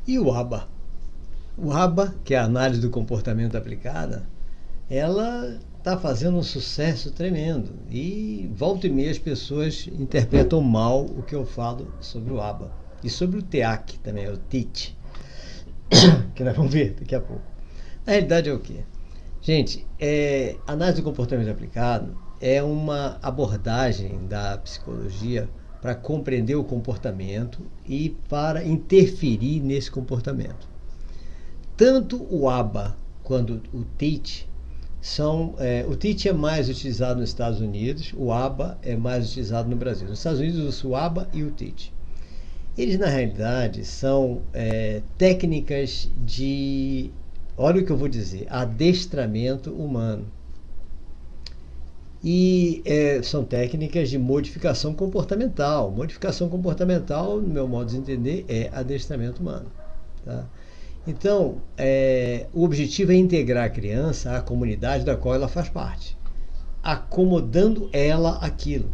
E o ABA? O ABA, que é a análise do comportamento aplicada, ela está fazendo um sucesso tremendo. E volta e meia as pessoas interpretam mal o que eu falo sobre o ABA. E sobre o TEAC também, o TEACH, que nós vamos ver daqui a pouco. Na realidade é o quê? Gente, análise do comportamento aplicado é uma abordagem da psicologia para compreender o comportamento e para interferir nesse comportamento. Tanto o ABA quanto o TEACH o TEACH é mais utilizado nos Estados Unidos, o ABA é mais utilizado no Brasil. Nos Estados Unidos usa o ABA e o TEACH. Eles, na realidade, são técnicas de, olha o que eu vou dizer, adestramento humano. E são técnicas de modificação comportamental. Modificação comportamental, no meu modo de entender, é adestramento humano. Tá? Então, o objetivo é integrar a criança à comunidade da qual ela faz parte, acomodando ela àquilo.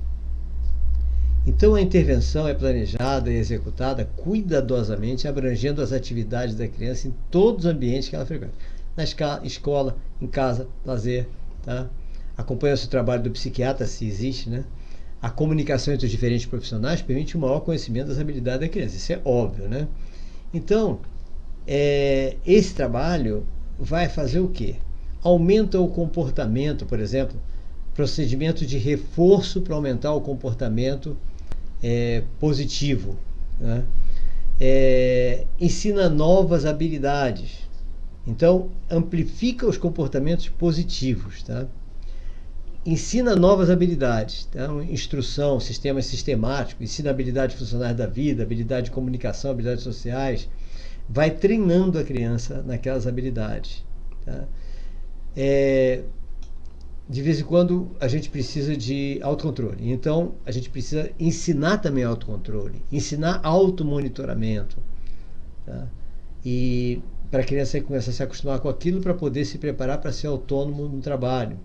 Então, a intervenção é planejada e executada cuidadosamente, abrangendo as atividades da criança em todos os ambientes que ela frequenta. Na escola, em casa, lazer. Tá? Acompanha-se o trabalho do psiquiatra, se existe, né? A comunicação entre os diferentes profissionais permite um maior conhecimento das habilidades da criança. Isso é óbvio, né? Então, esse trabalho vai fazer o quê? Aumenta o comportamento, por exemplo, procedimento de reforço para aumentar o comportamento positivo. Né? Ensina novas habilidades. Então, amplifica os comportamentos positivos. Tá? Ensina novas habilidades. Então, instrução, sistemas sistemáticos, ensina habilidades funcionais da vida, habilidade de comunicação, habilidades sociais. Vai treinando a criança naquelas habilidades. Tá? De vez em quando a gente precisa de autocontrole. Então, a gente precisa ensinar também autocontrole, ensinar automonitoramento. Tá? E para a criança começar a se acostumar com aquilo para poder se preparar para ser autônomo no trabalho.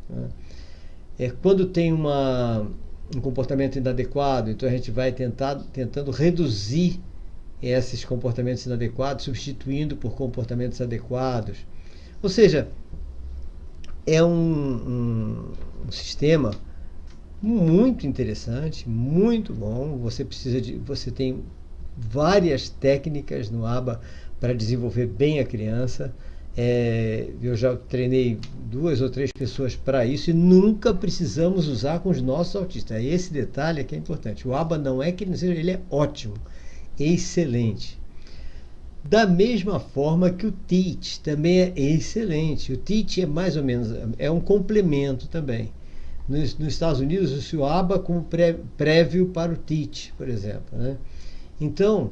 Tá? Quando tem um comportamento inadequado, então a gente vai tentando reduzir esses comportamentos inadequados, substituindo por comportamentos adequados. Ou seja, é um sistema muito interessante, muito bom. Você tem várias técnicas no ABA para desenvolver bem a criança. Eu já treinei 2 ou 3 pessoas para isso e nunca precisamos usar com os nossos autistas. Esse detalhe é que é importante. O ABA não é que ele não seja, ele é ótimo, excelente. Da mesma forma que o TEACH também é excelente. O TEACH é mais ou menos, é um complemento também. Nos Estados Unidos, usa o ABA como prévio para o TEACH, por exemplo. Né? Então,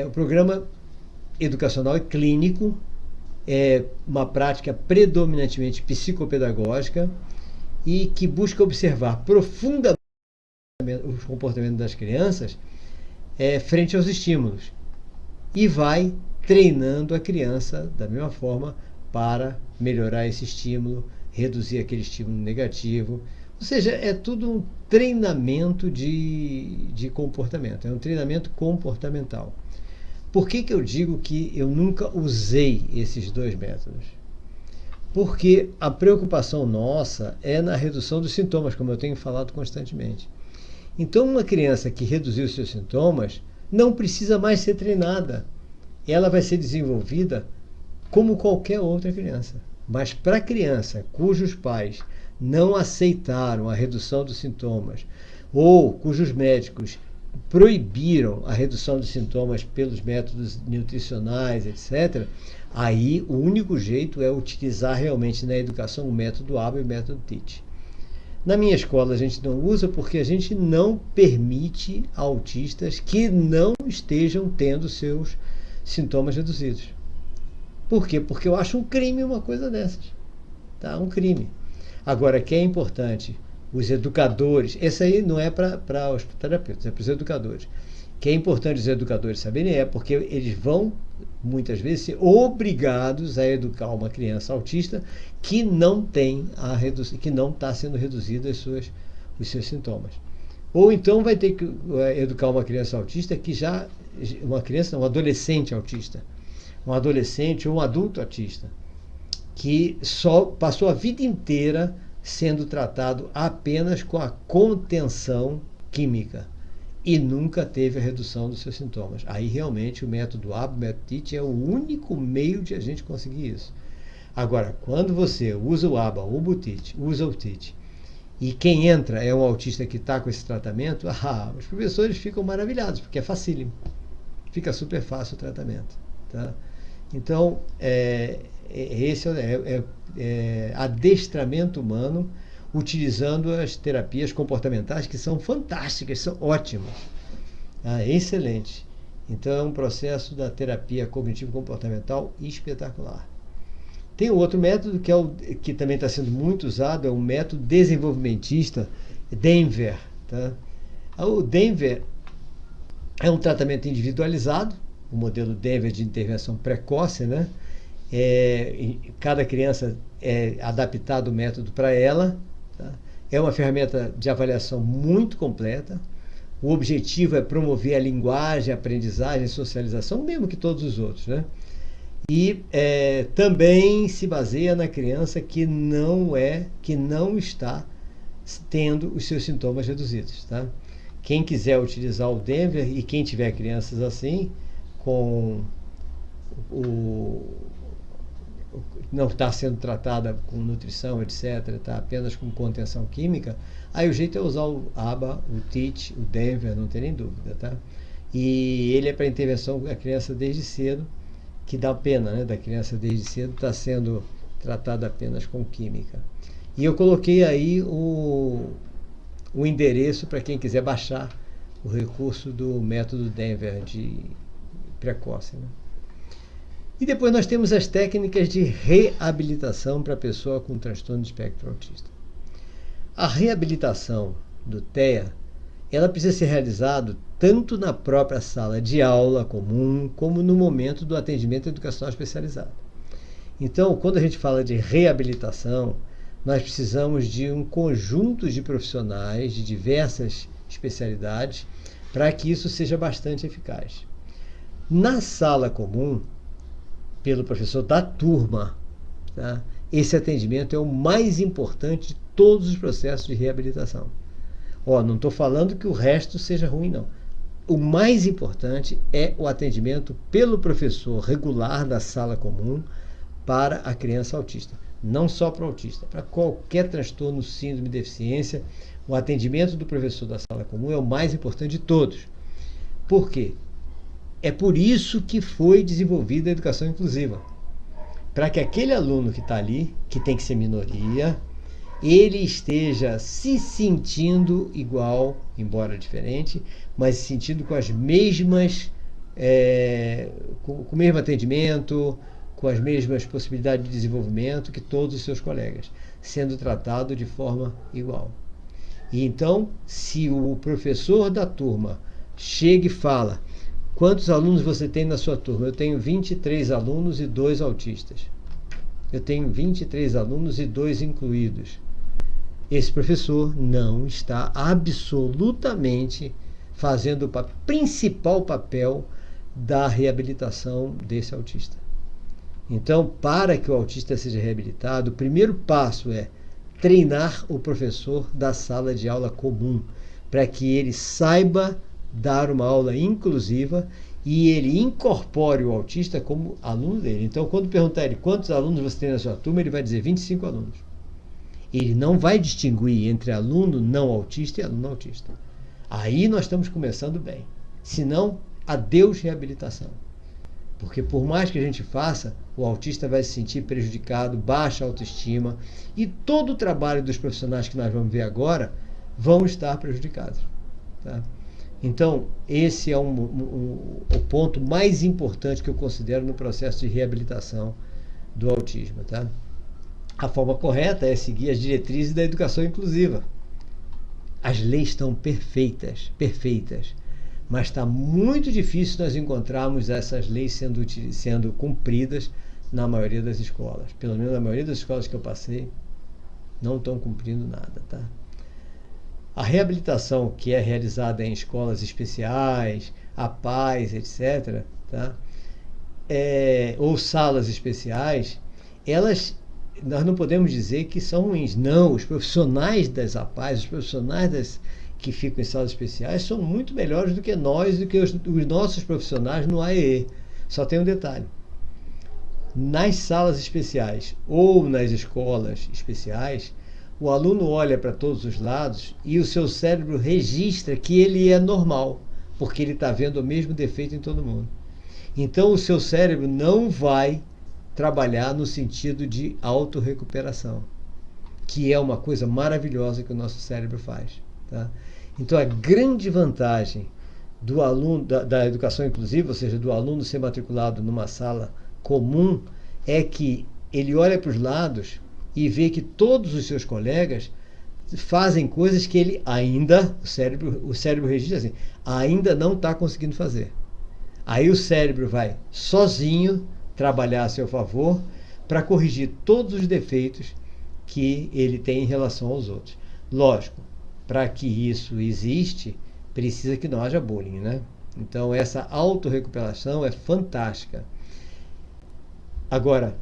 o programa educacional é clínico, é uma prática predominantemente psicopedagógica e que busca observar profundamente o comportamento das crianças frente aos estímulos e vai treinando a criança da mesma forma para melhorar esse estímulo, reduzir aquele estímulo negativo. Ou seja, é tudo um treinamento de comportamento, é um treinamento comportamental. Por que eu digo que eu nunca usei esses 2 métodos? Porque a preocupação nossa é na redução dos sintomas, como eu tenho falado constantemente. Então, uma criança que reduziu os seus sintomas não precisa mais ser treinada. Ela vai ser desenvolvida como qualquer outra criança. Mas para a criança cujos pais não aceitaram a redução dos sintomas ou cujos médicos proibiram a redução dos sintomas pelos métodos nutricionais, etc., aí o único jeito é utilizar realmente na educação o método ABA e o método TEACH. Na minha escola a gente não usa porque a gente não permite a autistas que não estejam tendo seus sintomas reduzidos. Por quê? Porque eu acho um crime uma coisa dessas. Tá? Um crime. Agora, que é importante, os educadores, esse aí não é para os terapeutas, é para os educadores. Que é importante os educadores saberem porque eles vão, muitas vezes, ser obrigados a educar uma criança autista que não tem que não está sendo reduzida os seus sintomas. Ou então vai ter que educar uma criança autista que já, uma criança, um adolescente autista, um adolescente ou um adulto autista, que só passou a vida inteira sendo tratado apenas com a contenção química e nunca teve a redução dos seus sintomas. Aí realmente o método ABA, o método TIT é o único meio de a gente conseguir isso. Agora, quando você usa o ABA ou o TIT, usa o TIT, e quem entra é um autista que está com esse tratamento, os professores ficam maravilhados, porque é facílimo. Fica super fácil o tratamento. Tá? Então, esse é adestramento humano utilizando as terapias comportamentais, que são fantásticas, são ótimas. Excelente. Então, é um processo da terapia cognitivo-comportamental espetacular. Tem outro método que também está sendo muito usado, é o método desenvolvimentista Denver. Tá? O Denver é um tratamento individualizado, o modelo Denver de intervenção precoce, né? Cada criança é adaptado o método para ela. Tá? É uma ferramenta de avaliação muito completa. O objetivo é promover a linguagem, a aprendizagem, a socialização, mesmo que todos os outros, né? E também se baseia na criança que não está tendo os seus sintomas reduzidos. Tá? Quem quiser utilizar o Denver e quem tiver crianças assim, não está sendo tratada com nutrição, etc., está apenas com contenção química, aí o jeito é usar o ABA, o TIT, o Denver, não tem nem dúvida. Tá? E ele é para intervenção da criança desde cedo, que dá pena, né, da criança desde cedo está sendo tratada apenas com química. E eu coloquei aí o endereço para quem quiser baixar o recurso do método Denver de precoce. Né? E depois nós temos as técnicas de reabilitação para a pessoa com transtorno de espectro autista. A reabilitação do TEA, ela precisa ser realizada tanto na própria sala de aula comum, como no momento do atendimento educacional especializado. Então, quando a gente fala de reabilitação, nós precisamos de um conjunto de profissionais de diversas especialidades para que isso seja bastante eficaz. Na sala comum, pelo professor da turma, tá? Esse atendimento é o mais importante de todos os processos de reabilitação. Não estou falando que o resto seja ruim, não. O mais importante é o atendimento pelo professor regular da sala comum para a criança autista. Não só para o autista, para qualquer transtorno, síndrome, deficiência, o atendimento do professor da sala comum é o mais importante de todos. Por quê? É por isso que foi desenvolvida a educação inclusiva. Para que aquele aluno que está ali, que tem que ser minoria, ele esteja se sentindo igual, embora diferente, mas se sentindo com as mesmas, com o mesmo atendimento, com as mesmas possibilidades de desenvolvimento que todos os seus colegas, sendo tratado de forma igual. E então, se o professor da turma chega e fala: quantos alunos você tem na sua turma? Eu tenho 23 alunos e 2 autistas. Eu tenho 23 alunos e 2 incluídos. Esse professor não está absolutamente fazendo o principal papel da reabilitação desse autista. Então, para que o autista seja reabilitado, o primeiro passo é treinar o professor da sala de aula comum, para que ele saiba dar uma aula inclusiva e ele incorpore o autista como aluno dele. Então, quando perguntar ele quantos alunos você tem na sua turma, ele vai dizer 25 alunos. Ele não vai distinguir entre aluno não autista e aluno autista. Aí nós estamos começando bem. Senão, adeus reabilitação. Porque por mais que a gente faça, o autista vai se sentir prejudicado, baixa autoestima, e todo o trabalho dos profissionais que nós vamos ver agora vão estar prejudicados. Tá? Então, esse é o ponto mais importante que eu considero no processo de reabilitação do autismo. Tá? A forma correta é seguir as diretrizes da educação inclusiva. As leis estão perfeitas, mas está muito difícil nós encontrarmos essas leis sendo cumpridas na maioria das escolas. Pelo menos na maioria das escolas que eu passei, não estão cumprindo nada. Tá? A reabilitação que é realizada em escolas especiais, APAES, etc., tá? Ou salas especiais, nós não podemos dizer que são ruins. Não, os profissionais das APAES, os profissionais que ficam em salas especiais são muito melhores do que nós, do que os nossos profissionais no AEE. Só tem um detalhe. Nas salas especiais ou nas escolas especiais, o aluno olha para todos os lados e o seu cérebro registra que ele é normal, porque ele está vendo o mesmo defeito em todo mundo. Então o seu cérebro não vai trabalhar no sentido de autorrecuperação, que é uma coisa maravilhosa que o nosso cérebro faz. Tá? Então a grande vantagem do aluno da educação inclusiva, ou seja, do aluno ser matriculado numa sala comum, é que ele olha para os lados e vê que todos os seus colegas fazem coisas que ele ainda, o cérebro registra assim, ainda não está conseguindo fazer. Aí o cérebro vai sozinho trabalhar a seu favor para corrigir todos os defeitos que ele tem em relação aos outros. Lógico, para que isso existe, precisa que não haja bullying, né? Então essa autorrecuperação é fantástica. Agora,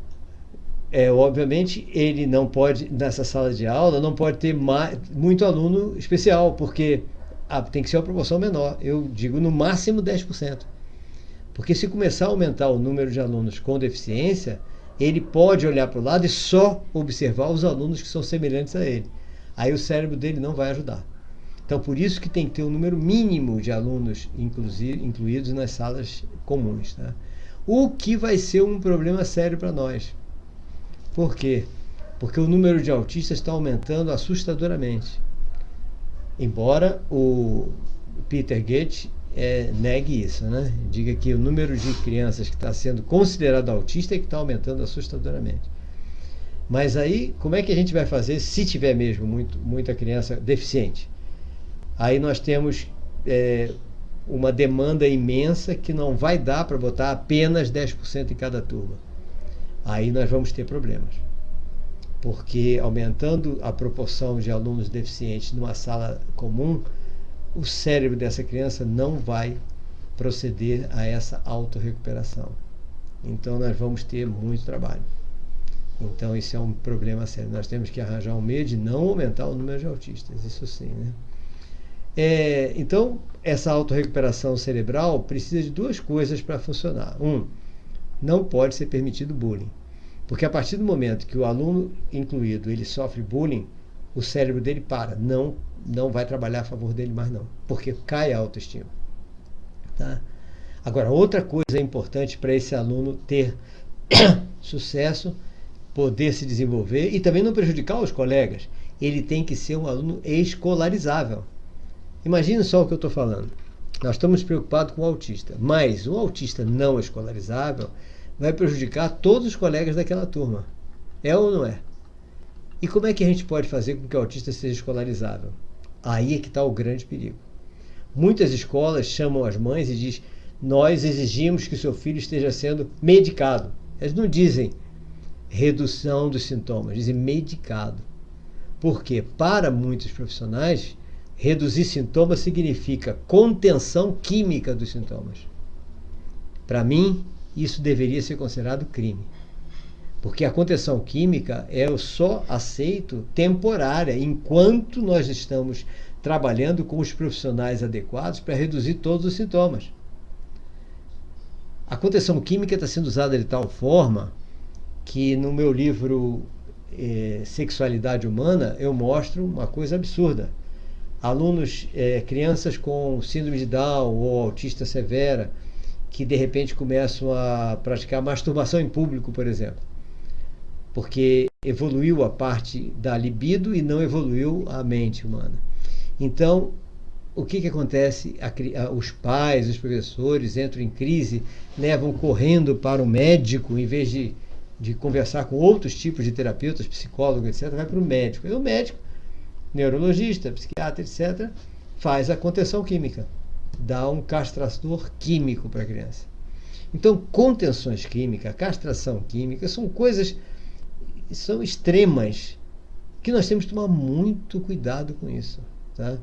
obviamente, ele não pode, nessa sala de aula, não pode ter muito aluno especial, porque tem que ser uma proporção menor. Eu digo no máximo 10%. Porque se começar a aumentar o número de alunos com deficiência, ele pode olhar para o lado e só observar os alunos que são semelhantes a ele. Aí o cérebro dele não vai ajudar. Então, por isso que tem que ter um número mínimo de alunos incluídos nas salas comuns. Tá? O que vai ser um problema sério para nós. Por quê? Porque o número de autistas está aumentando assustadoramente. Embora o Peter Gates negue isso, né? Diga que o número de crianças que está sendo considerado autista é que está aumentando assustadoramente. Mas aí, como é que a gente vai fazer se tiver mesmo muita criança deficiente? Aí nós temos uma demanda imensa que não vai dar para botar apenas 10% em cada turma. Aí nós vamos ter problemas. Porque aumentando a proporção de alunos deficientes numa sala comum, o cérebro dessa criança não vai proceder a essa autorrecuperação. Então nós vamos ter muito trabalho. Então isso é um problema sério. Nós temos que arranjar um meio de não aumentar o número de autistas, isso sim, né? Então, essa autorrecuperação cerebral precisa de duas coisas para funcionar. Não pode ser permitido bullying. Porque a partir do momento que o aluno incluído ele sofre bullying, o cérebro dele para, não vai trabalhar a favor dele mais não, porque cai a autoestima. Tá? Agora, outra coisa importante para esse aluno ter sucesso, poder se desenvolver e também não prejudicar os colegas, ele tem que ser um aluno escolarizável. Imagine só o que eu estou falando. Nós estamos preocupados com o autista, mas um autista não escolarizável vai prejudicar todos os colegas daquela turma. É ou não é? E como é que a gente pode fazer com que o autista seja escolarizável? Aí é que está o grande perigo. Muitas escolas chamam as mães e dizem: nós exigimos que o seu filho esteja sendo medicado. Eles não dizem redução dos sintomas, dizem medicado. Porque para muitos profissionais, reduzir sintomas significa contenção química dos sintomas. Para mim, isso deveria ser considerado crime. Porque a contenção química é só aceito temporária, enquanto nós estamos trabalhando com os profissionais adequados para reduzir todos os sintomas. A contenção química está sendo usada de tal forma que no meu livro Sexualidade Humana eu mostro uma coisa absurda. Alunos, crianças com síndrome de Down ou autista severa, que de repente começam a praticar masturbação em público, por exemplo. Porque evoluiu a parte da libido e não evoluiu a mente humana. Então, o que acontece? Os pais, os professores entram em crise, levam correndo para o médico, em vez de conversar com outros tipos de terapeutas, psicólogos, etc., vai para o médico. E o médico, neurologista, psiquiatra, etc., faz a contenção química, dá um castrador químico para a criança. Então, contenções químicas, castração química, são coisas, são extremas, que nós temos que tomar muito cuidado com isso. Tá?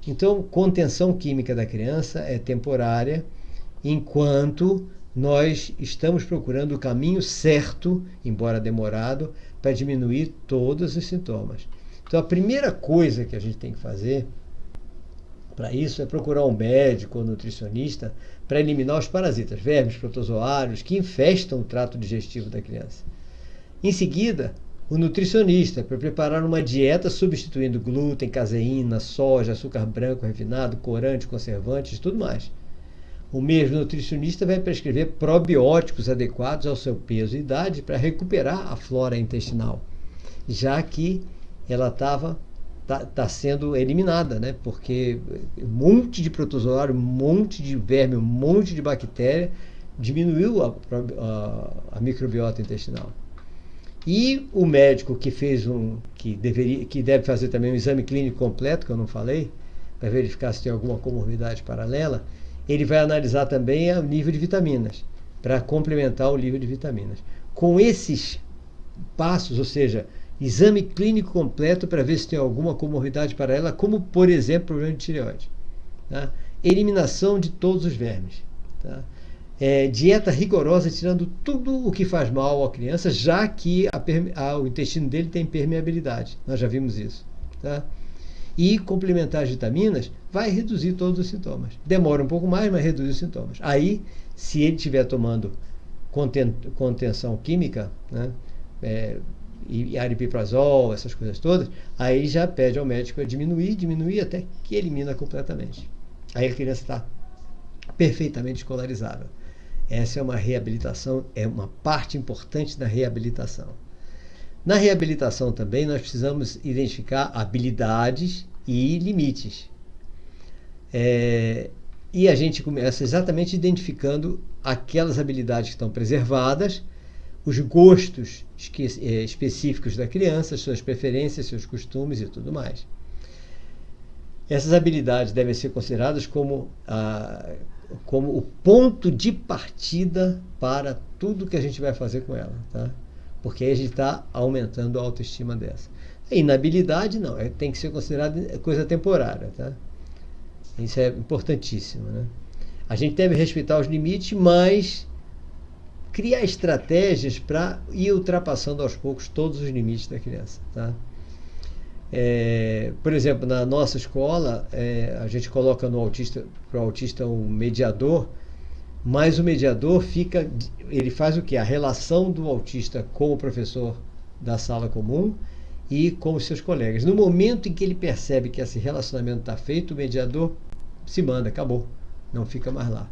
Então, contenção química da criança é temporária, enquanto nós estamos procurando o caminho certo, embora demorado, para diminuir todos os sintomas. Então, a primeira coisa que a gente tem que fazer para isso é procurar um médico ou nutricionista para eliminar os parasitas, vermes, protozoários, que infestam o trato digestivo da criança. Em seguida, o nutricionista para preparar uma dieta substituindo glúten, caseína, soja, açúcar branco refinado, corante, conservantes e tudo mais. O mesmo nutricionista vai prescrever probióticos adequados ao seu peso e idade para recuperar a flora intestinal, já que ela tá sendo eliminada, né? Porque um monte de protozoário, um monte de verme, um monte de bactéria diminuiu a microbiota intestinal. E o médico que fez que deve fazer também um exame clínico completo, que eu não falei, para verificar se tem alguma comorbidade paralela, ele vai analisar também o nível de vitaminas, para complementar o nível de vitaminas. Com esses passos, ou seja, exame clínico completo para ver se tem alguma comorbidade paralela, como, por exemplo, problema de tireoide. Tá? Eliminação de todos os vermes. Tá? Dieta rigorosa, tirando tudo o que faz mal à criança, já que o intestino dele tem permeabilidade. Nós já vimos isso. Tá? E complementar as vitaminas vai reduzir todos os sintomas. Demora um pouco mais, mas reduz os sintomas. Aí, se ele estiver tomando contenção química, né, e aripiprazol, essas coisas todas, aí já pede ao médico a diminuir até que elimina completamente. Aí a criança está perfeitamente escolarizável. Essa é uma reabilitação, é uma parte importante da reabilitação. Na reabilitação também nós precisamos identificar habilidades e limites. E a gente começa exatamente identificando aquelas habilidades que estão preservadas, os gostos específicos da criança, suas preferências, seus costumes e tudo mais. Essas habilidades devem ser consideradas como o ponto de partida para tudo que a gente vai fazer com ela, tá? Porque aí a gente está aumentando a autoestima dessa. A inabilidade não, tem que ser considerada coisa temporária, tá? Isso é importantíssimo, né? A gente deve respeitar os limites, mas criar estratégias para ir ultrapassando aos poucos todos os limites da criança, tá? Por exemplo, na nossa escola, a gente coloca para o autista um mediador, mas o mediador ele faz o quê? A relação do autista com o professor da sala comum e com os seus colegas. No momento em que ele percebe que esse relacionamento está feito, o mediador se manda, acabou, não fica mais lá.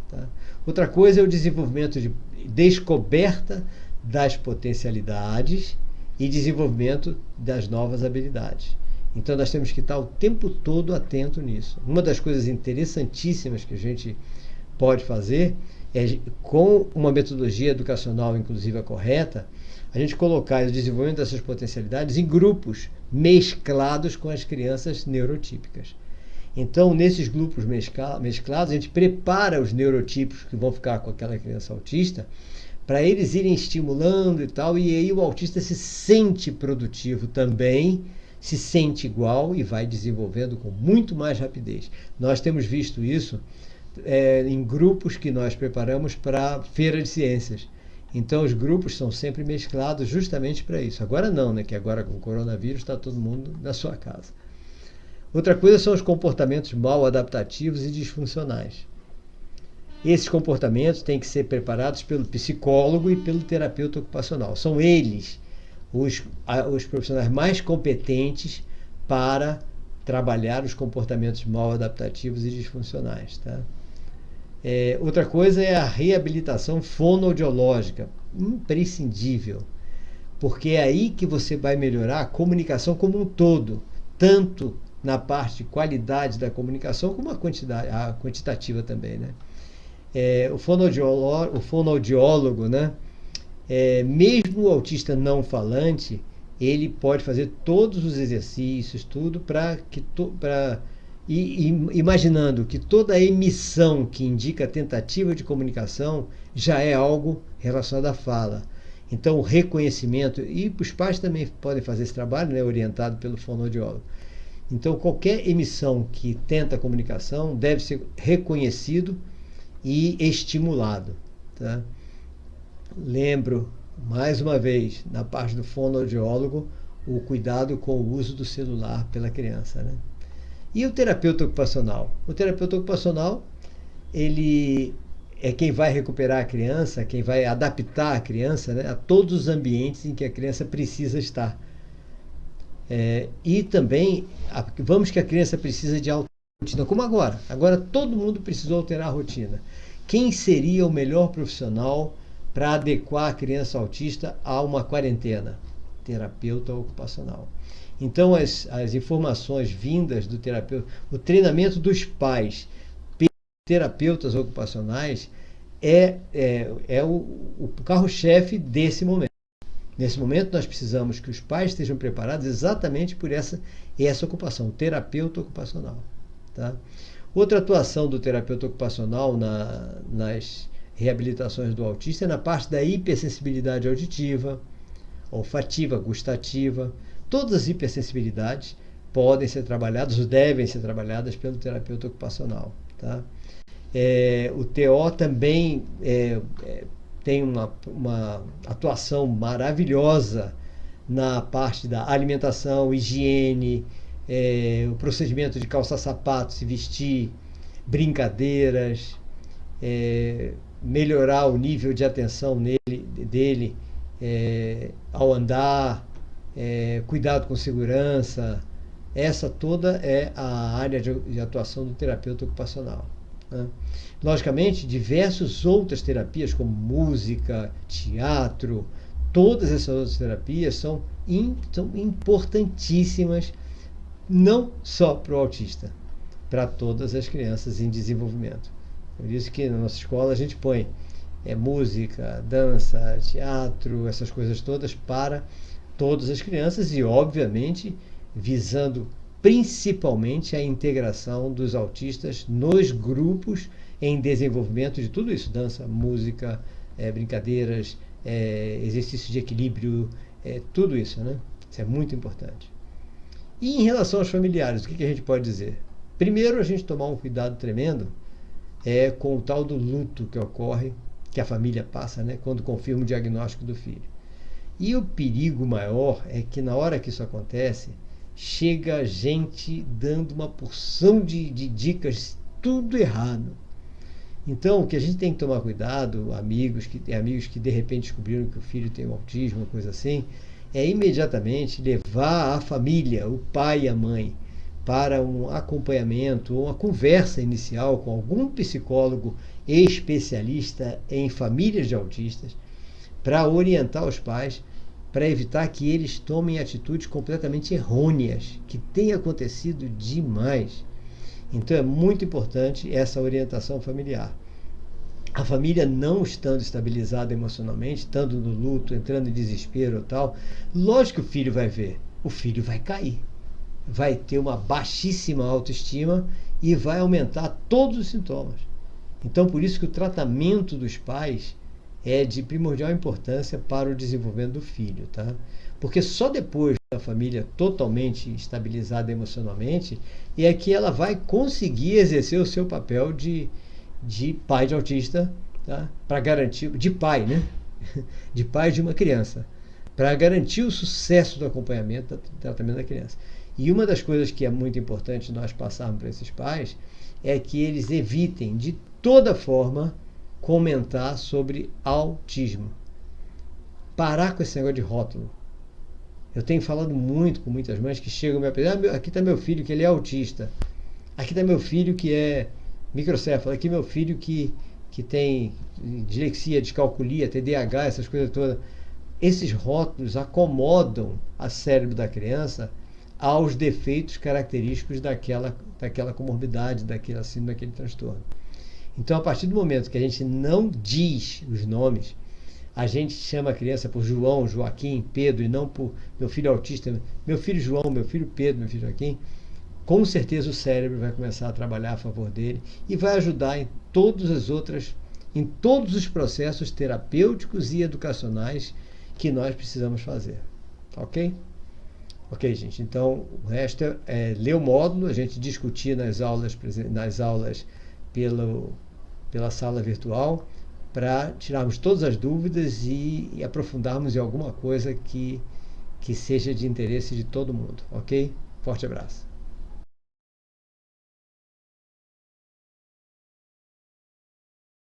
Tá? Outra coisa é o desenvolvimento de descoberta das potencialidades e desenvolvimento das novas habilidades. Então nós temos que estar o tempo todo atento nisso. Uma das coisas interessantíssimas que a gente pode fazer é, com uma metodologia educacional inclusiva correta, a gente colocar o desenvolvimento dessas potencialidades em grupos mesclados com as crianças neurotípicas. Então, nesses grupos mesclados, a gente prepara os neurotipos que vão ficar com aquela criança autista para eles irem estimulando e tal, e aí o autista se sente produtivo também, se sente igual e vai desenvolvendo com muito mais rapidez. Nós temos visto isso em grupos que nós preparamos para feira de ciências. Então os grupos são sempre mesclados justamente para isso. Agora não, né? Que agora com o coronavírus está todo mundo na sua casa. Outra coisa são os comportamentos mal adaptativos e disfuncionais. Esses comportamentos têm que ser preparados pelo psicólogo e pelo terapeuta ocupacional. São eles os profissionais mais competentes para trabalhar os comportamentos mal adaptativos e disfuncionais. Tá? Outra coisa é a reabilitação fonoaudiológica, imprescindível, porque é aí que você vai melhorar a comunicação como um todo, tanto na parte de qualidade da comunicação como a quantitativa também, né? O fonoaudiólogo, né? Mesmo o autista não falante, ele pode fazer todos os exercícios, tudo imaginando que toda a emissão que indica tentativa de comunicação já é algo relacionado à fala. Então, o reconhecimento, e os pais também podem fazer esse trabalho, né, orientado pelo fonoaudiólogo. Então, qualquer emissão que tenta a comunicação deve ser reconhecido e estimulado. Tá? Lembro, mais uma vez, na parte do fonoaudiólogo, o cuidado com o uso do celular pela criança. Né? E o terapeuta ocupacional? O terapeuta ocupacional, ele é quem vai recuperar a criança, quem vai adaptar a criança, né, a todos os ambientes em que a criança precisa estar. E também, vamos que a criança precisa de rotina, como agora. Agora todo mundo precisou alterar a rotina. Quem seria o melhor profissional para adequar a criança autista a uma quarentena? Terapeuta ocupacional. Então, as informações vindas do terapeuta, o treinamento dos pais pelos terapeutas ocupacionais é o carro-chefe desse momento. Nesse momento, nós precisamos que os pais estejam preparados exatamente por essa ocupação, o terapeuta ocupacional. Tá? Outra atuação do terapeuta ocupacional nas reabilitações do autista é na parte da hipersensibilidade auditiva, olfativa, gustativa. Todas as hipersensibilidades podem ser trabalhadas ou devem ser trabalhadas pelo terapeuta ocupacional. Tá? O TO também tem uma atuação maravilhosa na parte da alimentação, higiene, o procedimento de calçar sapatos, se vestir, brincadeiras, melhorar o nível de atenção dele ao andar, cuidado com segurança. Essa toda é a área de atuação do terapeuta ocupacional. Né? Logicamente, diversas outras terapias, como música, teatro, todas essas outras terapias são importantíssimas, não só para o autista, para todas as crianças em desenvolvimento. Por isso que na nossa escola a gente põe música, dança, teatro, essas coisas todas para todas as crianças e, obviamente, visando principalmente a integração dos autistas nos grupos em desenvolvimento de tudo isso, dança, música, brincadeiras, exercício de equilíbrio, tudo isso, né? Isso é muito importante. E em relação aos familiares, o que a gente pode dizer? Primeiro, a gente tomar um cuidado tremendo com o tal do luto que ocorre, que a família passa, né, quando confirma o diagnóstico do filho. E o perigo maior é que na hora que isso acontece, chega gente dando uma porção de dicas, tudo errado. Então, o que a gente tem que tomar cuidado, amigos que de repente descobriram que o filho tem autismo, uma coisa assim, é imediatamente levar a família, o pai e a mãe, para um acompanhamento ou uma conversa inicial com algum psicólogo especialista em famílias de autistas, para orientar os pais, para evitar que eles tomem atitudes completamente errôneas, que tem acontecido demais. Então é muito importante essa orientação familiar. A família não estando estabilizada emocionalmente, estando no luto, entrando em desespero ou tal, lógico que o filho vai ver, o filho vai cair, vai ter uma baixíssima autoestima e vai aumentar todos os sintomas. Então por isso que o tratamento dos pais é de primordial importância para o desenvolvimento do filho, tá? Porque só depois da família totalmente estabilizada emocionalmente é que ela vai conseguir exercer o seu papel de pai de autista, tá? Para garantir, de pai, né? De pai de uma criança, para garantir o sucesso do acompanhamento, do tratamento da criança. E uma das coisas que é muito importante nós passarmos para esses pais é que eles evitem de toda forma comentar sobre autismo. Parar com esse negócio de rótulo. Eu tenho falado muito com muitas mães que chegam e me apresentam, aqui está meu filho que ele é autista, aqui está meu filho que é microcéfalo, aqui meu filho que tem dislexia, descalculia, TDAH, essas coisas todas. Esses rótulos acomodam o cérebro da criança aos defeitos característicos daquela comorbidade, daquele transtorno. Então, a partir do momento que a gente não diz os nomes, a gente chama a criança por João, Joaquim, Pedro, e não por meu filho autista, meu filho João, meu filho Pedro, meu filho Joaquim, com certeza o cérebro vai começar a trabalhar a favor dele e vai ajudar em todos os processos terapêuticos e educacionais que nós precisamos fazer. Ok? Ok, gente. Então, o resto é ler o módulo, a gente discutir nas aulas pelo, pela sala virtual, para tirarmos todas as dúvidas e aprofundarmos em alguma coisa que seja de interesse de todo mundo, ok? Forte abraço.